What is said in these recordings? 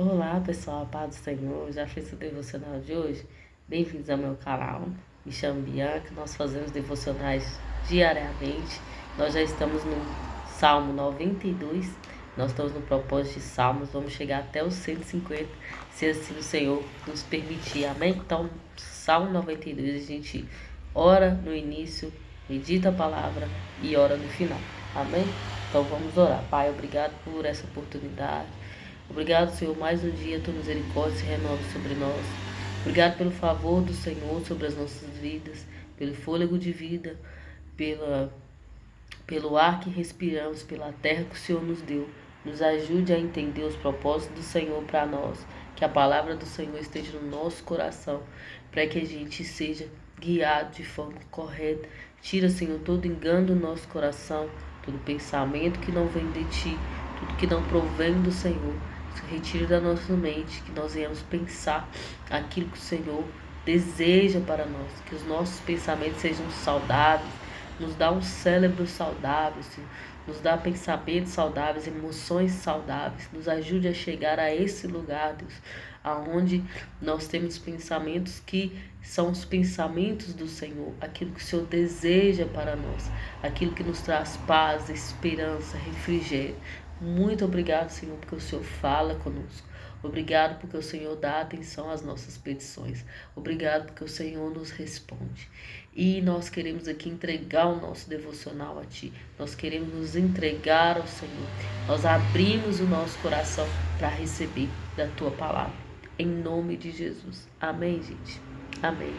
Olá pessoal, a paz do Senhor, já fez o devocional de hoje? Bem-vindos ao meu canal, me chamo Bianca, nós fazemos devocionais diariamente, nós já estamos no Salmo 92, nós estamos no propósito de Salmos, vamos chegar até os 150, se assim o Senhor nos permitir, amém? Então, Salmo 92, a gente ora no início, medita a palavra e ora no final, amém? Então vamos orar. Pai, obrigado por essa oportunidade. Obrigado, Senhor, mais um dia, tua misericórdia se renova sobre nós. Obrigado pelo favor do Senhor sobre as nossas vidas, pelo fôlego de vida, pelo ar que respiramos, pela terra que o Senhor nos deu. Nos ajude a entender os propósitos do Senhor para nós. Que a palavra do Senhor esteja no nosso coração, para que a gente seja guiado de forma correta. Tira, Senhor, todo engano do nosso coração, todo pensamento que não vem de Ti, tudo que não provém do Senhor. Retire da nossa mente, que nós venhamos pensar aquilo que o Senhor deseja para nós, que os nossos pensamentos sejam saudáveis, nos dá um cérebro saudável, Senhor, nos dá pensamentos saudáveis, emoções saudáveis, nos ajude a chegar a esse lugar, Deus, aonde nós temos pensamentos que são os pensamentos do Senhor, aquilo que o Senhor deseja para nós, aquilo que nos traz paz, esperança, refrigério. Muito obrigado, Senhor, porque o Senhor fala conosco. Obrigado porque o Senhor dá atenção às nossas petições. Obrigado porque o Senhor nos responde. E nós queremos aqui entregar o nosso devocional a Ti. Nós queremos nos entregar ao Senhor. Nós abrimos o nosso coração para receber da Tua palavra. Em nome de Jesus. Amém, gente? Amém.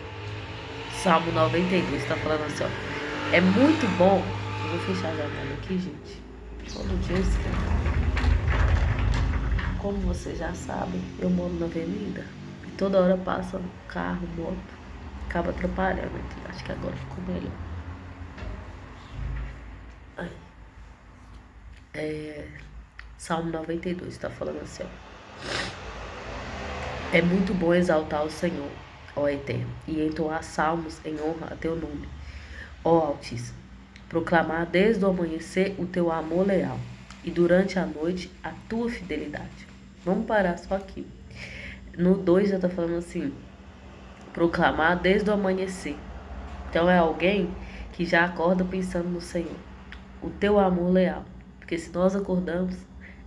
Salmo 92 está falando assim, ó. É muito bom. Eu vou fechar a janela aqui, gente. Todo dia como vocês já sabem, eu moro na avenida e toda hora passa carro, moto, acaba atrapalhando aqui. Acho que agora ficou melhor. Salmo 92 está falando assim, ó. É muito bom exaltar o Senhor, ó Eterno, e entoar salmos em honra a teu nome, ó Altíssimo. Proclamar desde o amanhecer o teu amor leal e durante a noite a tua fidelidade. Vamos parar só aqui. No 2 já está falando assim, proclamar desde o amanhecer. Então é alguém que já acorda pensando no Senhor. O teu amor leal. Porque se nós acordamos,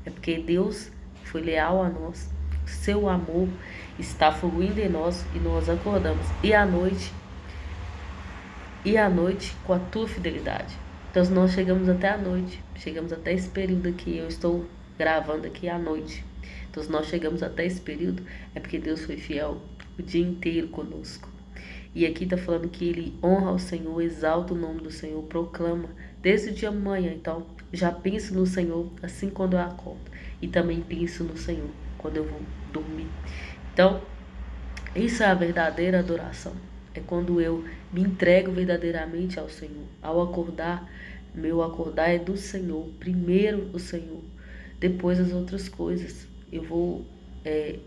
é porque Deus foi leal a nós. O seu amor está fluindo em nós e nós acordamos. E à noite com a tua fidelidade. Então nós chegamos até a noite, chegamos até esse período aqui, eu estou gravando aqui à noite. Então nós chegamos até esse período, é porque Deus foi fiel o dia inteiro conosco. E aqui está falando que ele honra o Senhor, exalta o nome do Senhor, proclama desde o dia de manhã. Então já penso no Senhor assim quando eu acordo. E também penso no Senhor quando eu vou dormir. Então, isso é a verdadeira adoração. É quando eu me entrego verdadeiramente ao Senhor. Ao acordar, meu acordar é do Senhor. Primeiro o Senhor, depois as outras coisas. Eu vou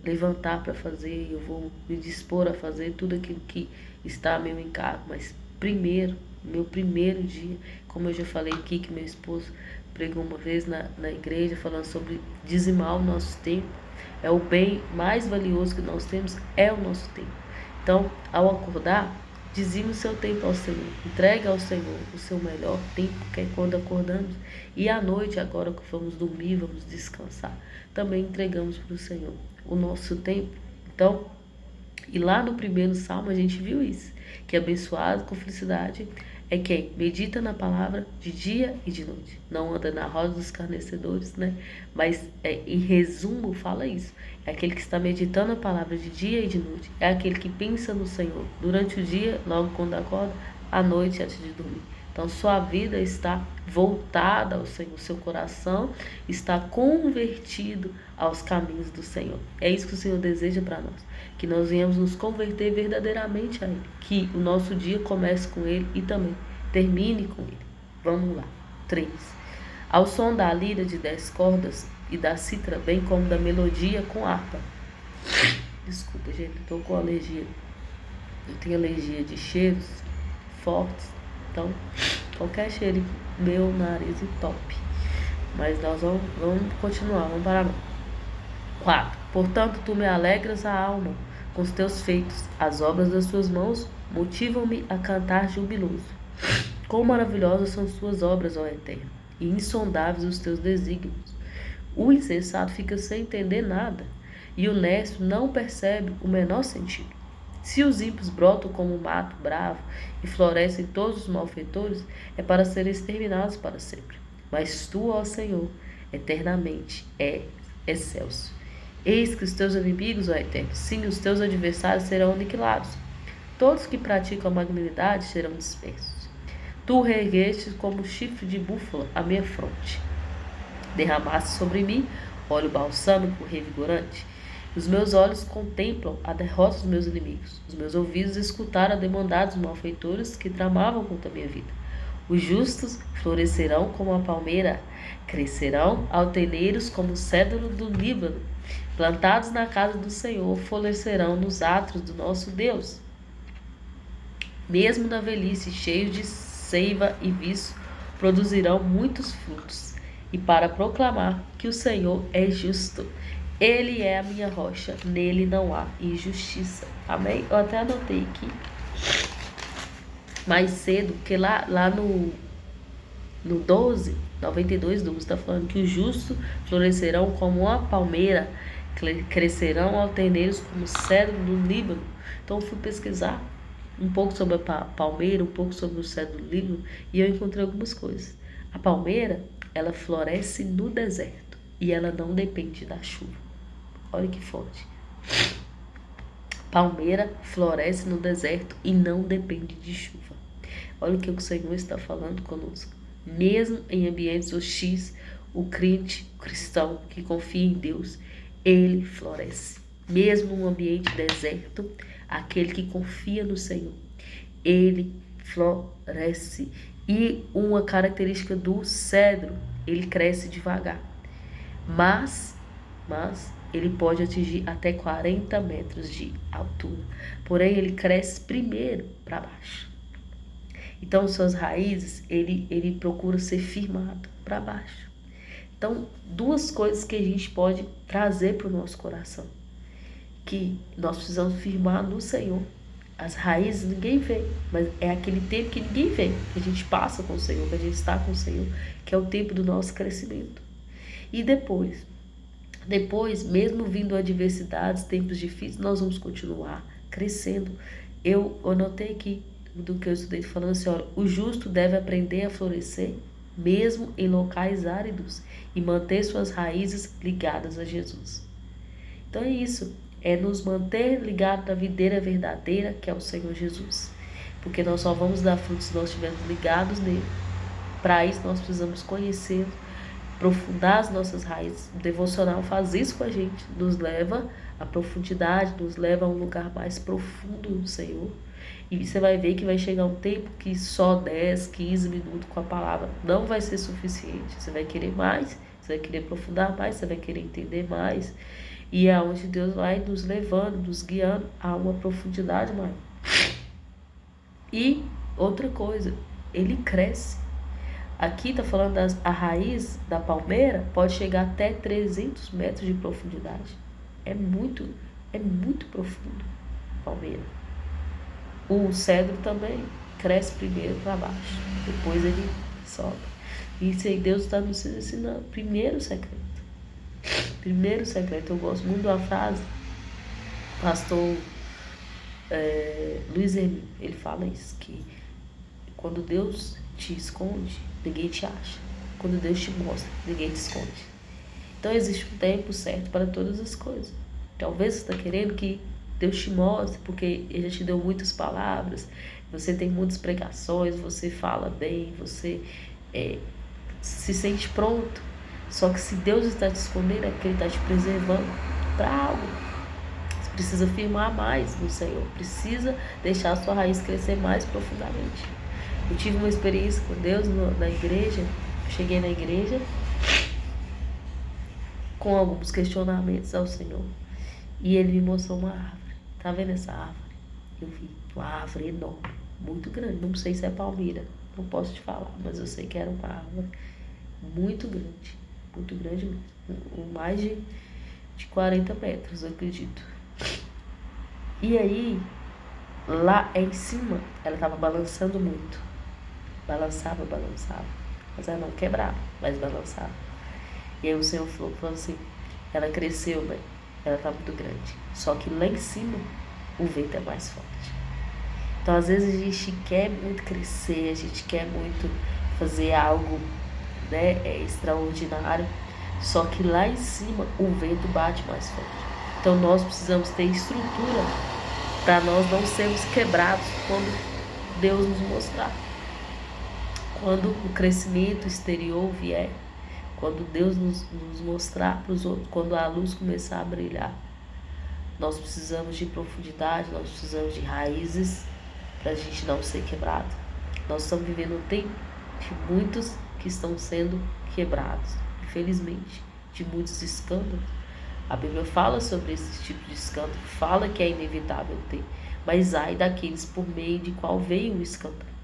levantar para fazer, eu vou me dispor a fazer tudo aquilo que está a meu encargo. Mas primeiro, meu primeiro dia, como eu já falei aqui, que meu esposo pregou uma vez na igreja, falando sobre dizimar o nosso tempo. É o bem mais valioso que nós temos, é o nosso tempo. Então, ao acordar, dizime o seu tempo ao Senhor. Entregue ao Senhor o seu melhor tempo, que é quando acordamos. E à noite, agora que vamos dormir, vamos descansar, também entregamos para o Senhor o nosso tempo. Então, e lá no primeiro salmo a gente viu isso, que abençoado com felicidade é quem medita na palavra de dia e de noite. Não anda na roda dos escarnecedores, né? Mas em resumo fala isso. É aquele que está meditando a palavra de dia e de noite. É aquele que pensa no Senhor durante o dia, logo quando acorda, à noite antes de dormir. Então sua vida está voltada ao Senhor, seu coração está convertido aos caminhos do Senhor. É isso que o Senhor deseja para nós, que nós venhamos nos converter verdadeiramente a Ele, que o nosso dia comece com Ele e também termine com Ele. Vamos lá. 3. Ao som da lira de 10 cordas e da cítara, bem como da melodia com harpa. Desculpa, gente, estou com alergia. Eu tenho alergia de cheiros fortes. Então, qualquer cheiro meu nariz entope. Mas nós vamos continuar, vamos parar não. 4. Portanto, tu me alegras a alma com os teus feitos. As obras das tuas mãos motivam-me a cantar jubiloso. Quão maravilhosas são as tuas obras, ó Eterno, e insondáveis os teus desígnios. O insensato fica sem entender nada, e o honesto não percebe o menor sentido. Se os ímpios brotam como um mato bravo e florescem todos os malfeitores, é para serem exterminados para sempre. Mas tu, ó Senhor, eternamente é excelso. Eis que os teus inimigos, ó Eterno, sim, os teus adversários serão aniquilados. Todos que praticam a magnanimidade serão dispersos. Tu reergueste como chifre de búfala a minha fronte. Derramaste sobre mim óleo balsâmico revigorante. Os meus olhos contemplam a derrota dos meus inimigos. Os meus ouvidos escutaram a demandar dos malfeitores que tramavam contra a minha vida. Os justos florescerão como a palmeira, crescerão alteneiros como o cedro do Líbano. Plantados na casa do Senhor, florescerão nos átrios do nosso Deus. Mesmo na velhice, cheios de seiva e vício, produzirão muitos frutos. E para proclamar que o Senhor é justo, Ele é a minha rocha, nele não há injustiça. Amém? Eu até anotei aqui mais cedo, que lá no 12, 92:12, está falando que os justos florescerão como uma palmeira, crescerão alteneiros como cedro do Líbano. Então eu fui pesquisar um pouco sobre a palmeira, um pouco sobre o cedro do Líbano, e eu encontrei algumas coisas. A palmeira, ela floresce no deserto e ela não depende da chuva. Olha que forte. Palmeira floresce no deserto e não depende de chuva. Olha o que o Senhor está falando conosco. Mesmo em ambientes hostis, o crente, o cristão que confia em Deus, ele floresce. Mesmo num ambiente deserto, aquele que confia no Senhor, ele floresce. E uma característica do cedro, ele cresce devagar. Mas ele pode atingir até 40 metros de altura. Porém, ele cresce primeiro para baixo. Então, suas raízes, ele procura ser firmado para baixo. Então, duas coisas que a gente pode trazer para o nosso coração. Que nós precisamos firmar no Senhor. As raízes ninguém vê, mas é aquele tempo que ninguém vê, que a gente passa com o Senhor, que a gente está com o Senhor, que é o tempo do nosso crescimento. E depois, mesmo vindo adversidades, tempos difíceis, nós vamos continuar crescendo. Eu anotei aqui do que eu estudei falando assim, olha, o justo deve aprender a florescer mesmo em locais áridos e manter suas raízes ligadas a Jesus. Então é isso, é nos manter ligados na videira verdadeira, que é o Senhor Jesus. Porque nós só vamos dar frutos se nós estivermos ligados nele. Para isso nós precisamos conhecê-lo, aprofundar as nossas raízes. O devocional faz isso com a gente, nos leva à profundidade, nos leva a um lugar mais profundo no Senhor. E você vai ver que vai chegar um tempo que só 10, 15 minutos com a palavra não vai ser suficiente. Você vai querer mais, você vai querer aprofundar mais, você vai querer entender mais. E é onde Deus vai nos levando, nos guiando a uma profundidade maior. E outra coisa, ele cresce. Aqui está falando a raiz da palmeira pode chegar até 300 metros de profundidade. É muito profundo a palmeira. O cedro também cresce primeiro para baixo, depois ele sobe. E isso aí Deus está nos ensinando. Primeiro segredo, eu gosto muito de uma frase, pastor Luiz Hermínio, ele fala isso, que quando Deus te esconde, ninguém te acha. Quando Deus te mostra, ninguém te esconde. Então existe um tempo certo para todas as coisas. Talvez você está querendo que Deus te mostre, porque Ele já te deu muitas palavras, você tem muitas pregações, você fala bem, você se sente pronto. Só que se Deus está te escondendo, é porque Ele está te preservando para algo. Você precisa firmar mais no Senhor, precisa deixar a sua raiz crescer mais profundamente. Eu tive uma experiência com Deus na igreja, cheguei na igreja com alguns questionamentos ao Senhor. E Ele me mostrou uma árvore. Tá vendo essa árvore? Eu vi uma árvore enorme, muito grande. Não sei se é palmeira, não posso te falar, mas eu sei que era uma árvore muito grande mesmo. Mais de de 40 metros, eu acredito. E aí, lá em cima, ela estava balançando muito. Balançava. Mas ela não quebrava, mas balançava. E aí o Senhor falou assim, ela cresceu, né? Ela está muito grande. Só que lá em cima, o vento é mais forte. Então, às vezes, a gente quer muito crescer, a gente quer muito fazer algo, né, extraordinário. Só que lá em cima, o vento bate mais forte. Então, nós precisamos ter estrutura para nós não sermos quebrados quando Deus nos mostrar. Quando o crescimento exterior vier, quando Deus nos mostrar para os outros, quando a luz começar a brilhar, nós precisamos de profundidade, nós precisamos de raízes para a gente não ser quebrado. Nós estamos vivendo um tempo de muitos que estão sendo quebrados, infelizmente, de muitos escândalos. A Bíblia fala sobre esse tipo de escândalo, fala que é inevitável ter, mas ai daqueles por meio de qual veio o escândalo.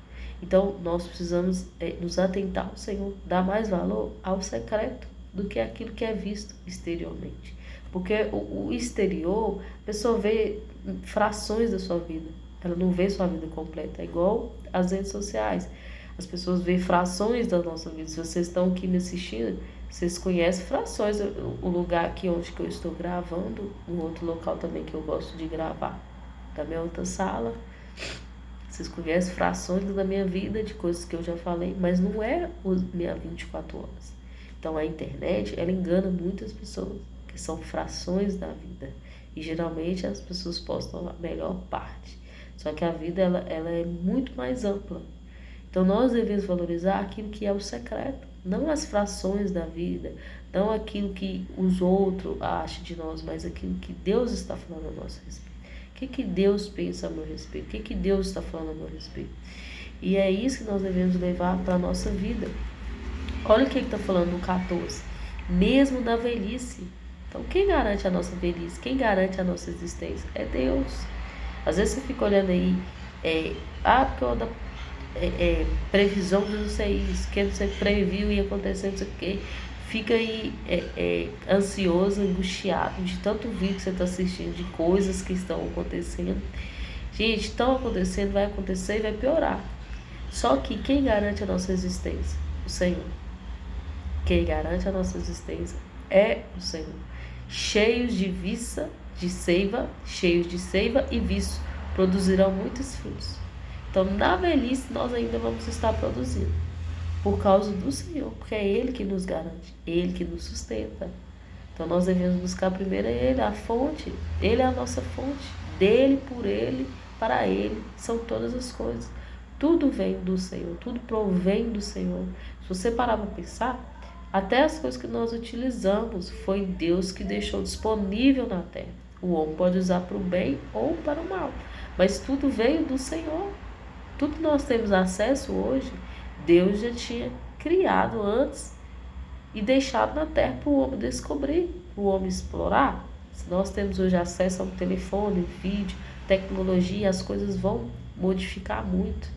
Então, nós precisamos nos atentar ao Senhor, dar mais valor ao secreto do que aquilo que é visto exteriormente. Porque o exterior, a pessoa vê frações da sua vida, ela não vê sua vida completa. É igual as redes sociais. As pessoas veem frações da nossa vida. Se vocês estão aqui me assistindo, vocês conhecem frações. O lugar aqui onde que eu estou gravando, um outro local também que eu gosto de gravar, da minha outra sala. Vocês conhecem frações da minha vida, de coisas que eu já falei, mas não é minha 24 horas. Então a internet, ela engana muitas pessoas, que são frações da vida. E geralmente as pessoas postam a melhor parte. Só que a vida, ela é muito mais ampla. Então nós devemos valorizar aquilo que é o secreto, não as frações da vida, não aquilo que os outros acham de nós, mas aquilo que Deus está falando a nosso respeito. O que Deus pensa a meu respeito? O que Deus está falando a meu respeito? E é isso que nós devemos levar para a nossa vida. Olha o que está falando no 14. Mesmo na velhice. Então, quem garante a nossa velhice? Quem garante a nossa existência? É Deus. Às vezes você fica olhando aí, porque eu previsão de não sei isso, que você previu e acontecer não sei o quê. Fica aí ansioso, angustiado de tanto vídeo que você está assistindo, de coisas que estão acontecendo. Gente, estão acontecendo, vai acontecer e vai piorar. Só que quem garante a nossa existência? O Senhor. Quem garante a nossa existência é o Senhor. Cheios de seiva e viço, produzirão muitos frutos. Então, na velhice, nós ainda vamos estar produzindo. Por causa do Senhor, porque é Ele que nos garante, Ele que nos sustenta. Então nós devemos buscar primeiro Ele, a fonte. Ele é a nossa fonte. Dele, por Ele, para Ele, são todas as coisas. Tudo vem do Senhor, tudo provém do Senhor. Se você parar para pensar, até as coisas que nós utilizamos, foi Deus que deixou disponível na terra. O homem pode usar para o bem ou para o mal, mas tudo veio do Senhor. Tudo que nós temos acesso hoje, Deus já tinha criado antes e deixado na terra para o homem descobrir, para o homem explorar. Se nós temos hoje acesso a um telefone, vídeo, tecnologia, as coisas vão modificar muito.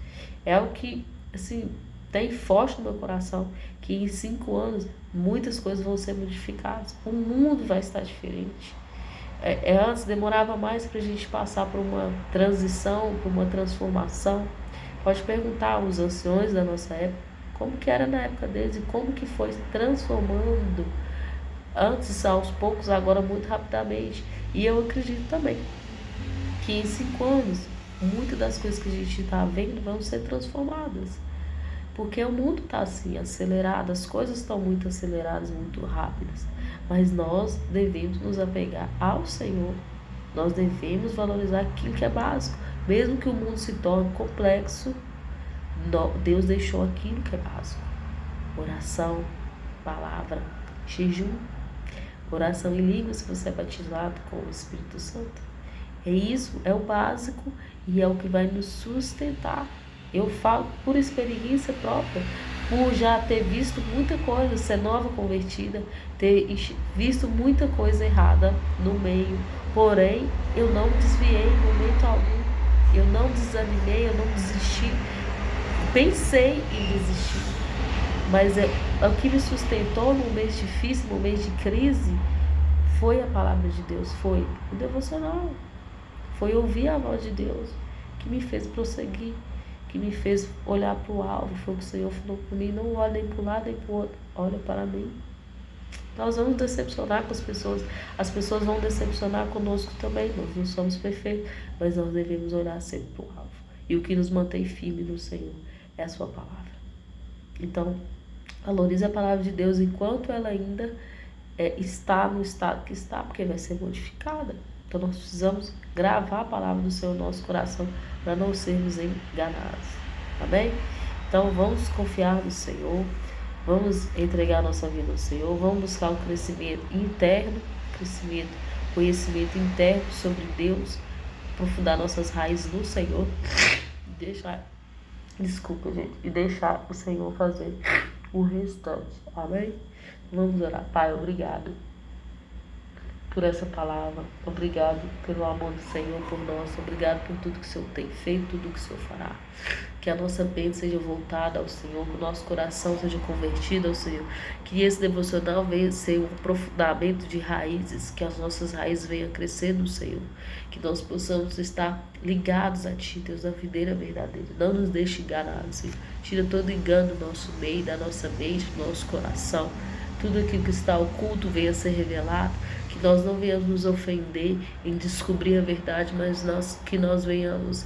É o que, assim, tem forte no meu coração, que em 5 anos muitas coisas vão ser modificadas. O mundo vai estar diferente. Antes demorava mais para a gente passar por uma transição, por uma transformação. Pode perguntar aos anciões da nossa época como que era na época deles e como que foi transformando antes, aos poucos, agora muito rapidamente. E eu acredito também que em 5 anos muitas das coisas que a gente está vendo vão ser transformadas. Porque o mundo está assim, acelerado, as coisas estão muito aceleradas, muito rápidas. Mas nós devemos nos apegar ao Senhor. Nós devemos valorizar aquilo que é básico. Mesmo que o mundo se torne complexo, Deus deixou aquilo que é básico. Oração, palavra, jejum, oração em língua, se você é batizado com o Espírito Santo. É isso, é o básico e é o que vai nos sustentar. Eu falo por experiência própria, por já ter visto muita coisa, ser nova convertida, ter visto muita coisa errada no meio. Porém, eu não desviei em momento algum. Eu não desanimei, eu não desisti. Pensei em desistir. Mas o que me sustentou no mês difícil, no mês de crise, foi a palavra de Deus, foi o devocional, foi ouvir a voz de Deus que me fez prosseguir, que me fez olhar para o alvo. Foi o que o Senhor falou para mim: não olha nem para um lado nem para o outro, olha para mim. Nós vamos decepcionar com as pessoas vão decepcionar conosco também, nós não somos perfeitos, mas nós devemos olhar sempre para o alvo. E o que nos mantém firme no Senhor é a sua palavra. Então, valorize a palavra de Deus enquanto ela ainda está no estado que está, porque vai ser modificada. Então nós precisamos gravar a palavra do Senhor no nosso coração para não sermos enganados. Amém? Então vamos confiar no Senhor. Vamos entregar nossa vida ao Senhor, vamos buscar um crescimento interno, conhecimento interno sobre Deus, aprofundar nossas raízes no Senhor e deixar o Senhor fazer o restante. Amém? Vamos orar. Pai, obrigado por essa palavra, obrigado pelo amor do Senhor por nós, obrigado por tudo que o Senhor tem feito, tudo que o Senhor fará. Que a nossa mente seja voltada ao Senhor, que o nosso coração seja convertido ao Senhor, que esse devocional venha ser um aprofundamento de raízes, que as nossas raízes venham crescer no Senhor, que nós possamos estar ligados a Ti, Deus, na videira verdadeira. Não nos deixe enganados, Senhor. Tira todo engano do nosso meio, da nossa mente, do nosso coração. Tudo aquilo que está oculto venha ser revelado, que nós não venhamos nos ofender em descobrir a verdade, mas que nós venhamos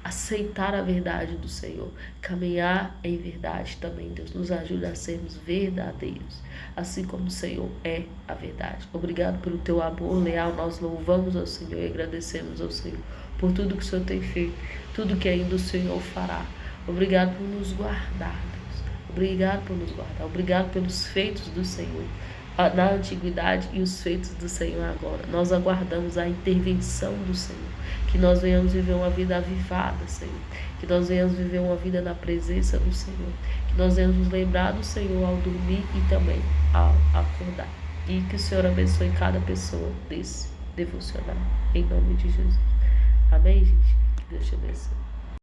aceitar a verdade do Senhor, caminhar em verdade também. Deus nos ajuda a sermos verdadeiros, assim como o Senhor é a verdade. Obrigado pelo Teu amor leal, nós louvamos ao Senhor e agradecemos ao Senhor por tudo que o Senhor tem feito, tudo que ainda o Senhor fará. Obrigado por nos guardar, Deus. Obrigado por nos guardar, obrigado pelos feitos do Senhor na antiguidade e os feitos do Senhor agora. Nós aguardamos a intervenção do Senhor, que nós venhamos viver uma vida avivada, Senhor, que nós venhamos viver uma vida na presença do Senhor, que nós venhamos nos lembrar do Senhor ao dormir e também ao acordar, e que o Senhor abençoe cada pessoa desse devocional, em nome de Jesus. Amém, gente? Que Deus te abençoe.